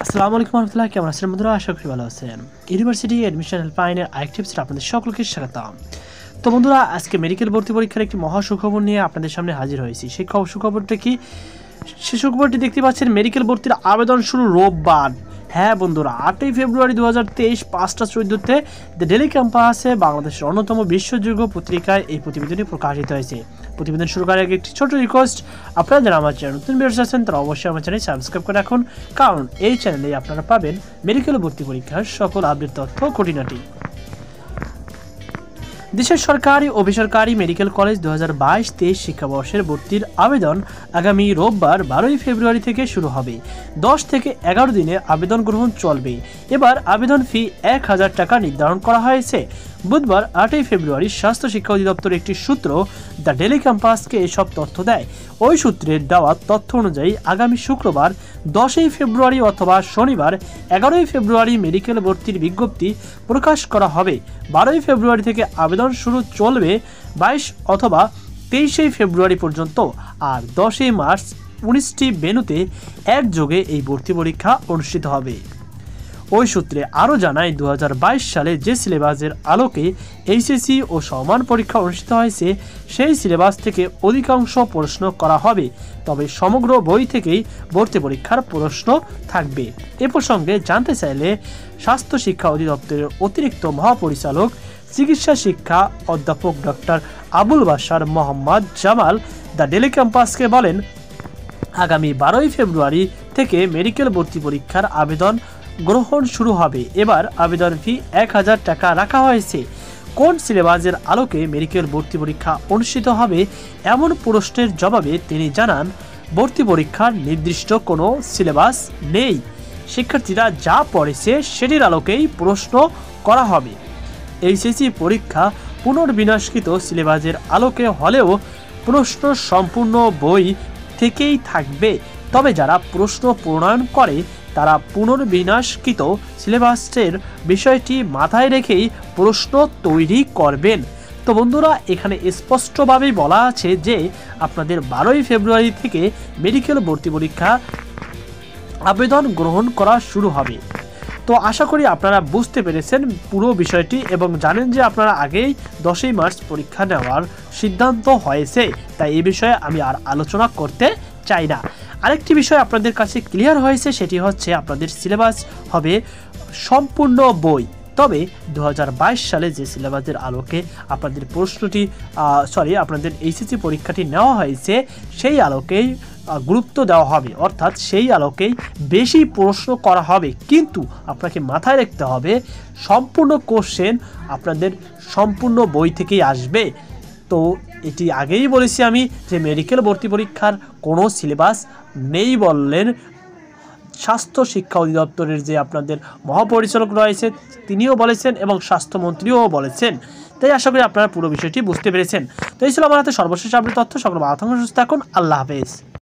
আসসালামু আলাইকুম রহমতুল্লাহ, কেমন আছেন বন্ধুরা? আশা করি ভালো আছেন। ইউনিভার্সিটি অ্যাডমিশন হেল্পলাইনের আরেকটি এপিসোডে আপনাদের সকলকে স্বাগতম। তো বন্ধুরা, আজকে মেডিকেল ভর্তি পরীক্ষার একটি মহা সুখবর নিয়ে আপনাদের সামনে হাজির হয়েছি। সেই সুখবরটা কি? সেই সুখবরটি দেখতে পাচ্ছেন, মেডিকেল ভর্তির আবেদন শুরু রোববার। হ্যাঁ বন্ধুরা, 8ই ফেব্রুয়ারি 2023 5টা 14-তে দ্য ডেইলি ক্যাম্পাসে বাংলাদেশের অন্যতম বিশ্বাসযোগ্য পত্রিকায় এই প্রতিবেদনটি প্রকাশিত হয়েছে। প্রতিবেদন শুরু করার আগে একটি ছোট রিকোয়েস্ট, আপনারা যারা আমার চ্যানেল নতুন ভিউয়ার্স আছেন তারা অবশ্যই আমার চ্যানেল সাবস্ক্রাইব করে রাখুন, কারণ এই চ্যানেলে আপনারা পাবেন মেডিকেল ভর্তি পরীক্ষার সকল আপডেট তথ্য খুঁটিনাটি। দেশের সরকারি ও বেসরকারি মেডিকেল কলেজ 2022-23 শিক্ষাবর্ষের ভর্তির আবেদন আগামী রোববার 12ই ফেব্রুয়ারি থেকে শুরু হবে। 10 থেকে 11 দিনে আবেদন গ্রহণ চলবে। এবার আবেদন ফি 1000 টাকা নির্ধারণ করা হয়েছে। বুধবার 8ই ফেব্রুয়ারি স্বাস্থ্য শিক্ষা অধিদপ্তরের একটি সূত্র দ্য ডেইলি ক্যাম্পাসকে এসব তথ্য দেয়। ওই সূত্রের দেওয়া তথ্য অনুযায়ী আগামী শুক্রবার 10ই ফেব্রুয়ারি অথবা শনিবার 11ই ফেব্রুয়ারি মেডিকেল ভর্তির বিজ্ঞপ্তি প্রকাশ করা হবে। 12ই ফেব্রুয়ারি থেকে আবেদন শুরু চলবে 22 অথবা 23 ফেব্রুয়ারি পর্যন্ত। আর 10ই মার্চ 19টি ভেন্যুতে একযোগে এই ভর্তি পরীক্ষা অনুষ্ঠিত হবে। ওই সূত্রে আরও জানায়, 2022 সালে যে সিলেবাসের আলোকে এইচএসসি ও সমান পরীক্ষা অনুষ্ঠিত হয়েছে সেই সিলেবাস থেকে অধিকাংশ প্রশ্ন করা হবে, তবে সমগ্র বই থেকেই ভর্তি পরীক্ষার প্রশ্ন থাকবে। এ প্রসঙ্গে জানতে চাইলে স্বাস্থ্য শিক্ষা অধিদপ্তরের অতিরিক্ত মহাপরিচালক চিকিৎসা শিক্ষা অধ্যাপক doctor Abul Bashar Mohammad Jamal the Daily ক্যাম্পাসকে বলেন, আগামী 12ই ফেব্রুয়ারি থেকে মেডিকেল ভর্তি পরীক্ষার আবেদন গ্রহণ শুরু হবে। এবার আবেদন ফি 1000 টাকা রাখা হয়েছে। কোন সিলেবাসের আলোকে মেডিকেল ভর্তি পরীক্ষা অনুষ্ঠিত হবে এমন প্রশ্নের জবাবে তিনি জানান, ভর্তি পরীক্ষার নির্দিষ্ট কোনো সিলেবাস নেই। শিক্ষার্থীরা যা পড়েছে সেটির আলোকেই প্রশ্ন করা হবে। এইচএসসি পরীক্ষা পুনর্বিন্যাসকৃত সিলেবাসের আলোকে হলেও প্রশ্ন সম্পূর্ণ বই থেকেই থাকবে। তবে যারা প্রশ্ন প্রণয়ন করে তারা পুনর্বিন্যাসকৃত সিলেবাসের বিষয়টি মাথায় রেখেই প্রশ্ন তৈরি করবেন। তো বন্ধুরা, এখানে স্পষ্টভাবেই বলা আছে যে আপনাদের 12ই ফেব্রুয়ারি থেকে মেডিকেল ভর্তি পরীক্ষা আবেদন গ্রহণ করা শুরু হবে। তো আশা করি আপনারা বুঝতে পেরেছেন পুরো বিষয়টি এবং জানেন যে আপনারা আগেই 10ই মার্চ পরীক্ষা নেওয়ার সিদ্ধান্ত হয়েছে, তাই এই বিষয়ে আমি আর আলোচনা করতে চাই না। আরেকটি বিষয় আপনাদের কাছে ক্লিয়ার হয়েছে, সেটি হচ্ছে আপনাদের সিলেবাস হবে সম্পূর্ণ বই। তবে 2022 সালে যে সিলেবাসের আলোকে আপনাদের আপনাদের এইচএসসি পরীক্ষাটি নেওয়া হয়েছে সেই আলোকেই গুরুত্ব দেওয়া হবে, অর্থাৎ সেই আলোকেই বেশি প্রশ্ন করা হবে। কিন্তু আপনাকে মাথায় রাখতে হবে, সম্পূর্ণ কোশ্চেন আপনাদের সম্পূর্ণ বই থেকেই আসবে। তো এটি আগেই বলেছি আমি যে মেডিকেল ভর্তি পরীক্ষার কোনো সিলেবাস নেই বললেন স্বাস্থ্য শিক্ষা অধিদপ্তরের যে আপনাদের মহাপরিচালক রয়েছে তিনিও বলেছেন এবং স্বাস্থ্যমন্ত্রীও বলেছেন। তাই আশা করি আপনারা পুরো বিষয়টি বুঝতে পেরেছেন। তো এই ছিল আমার হাতে সর্বশেষ আপডেট তথ্য। সকল ভালো থাকুন, সুস্থ থাকুন, আল্লাহ হাফেজ।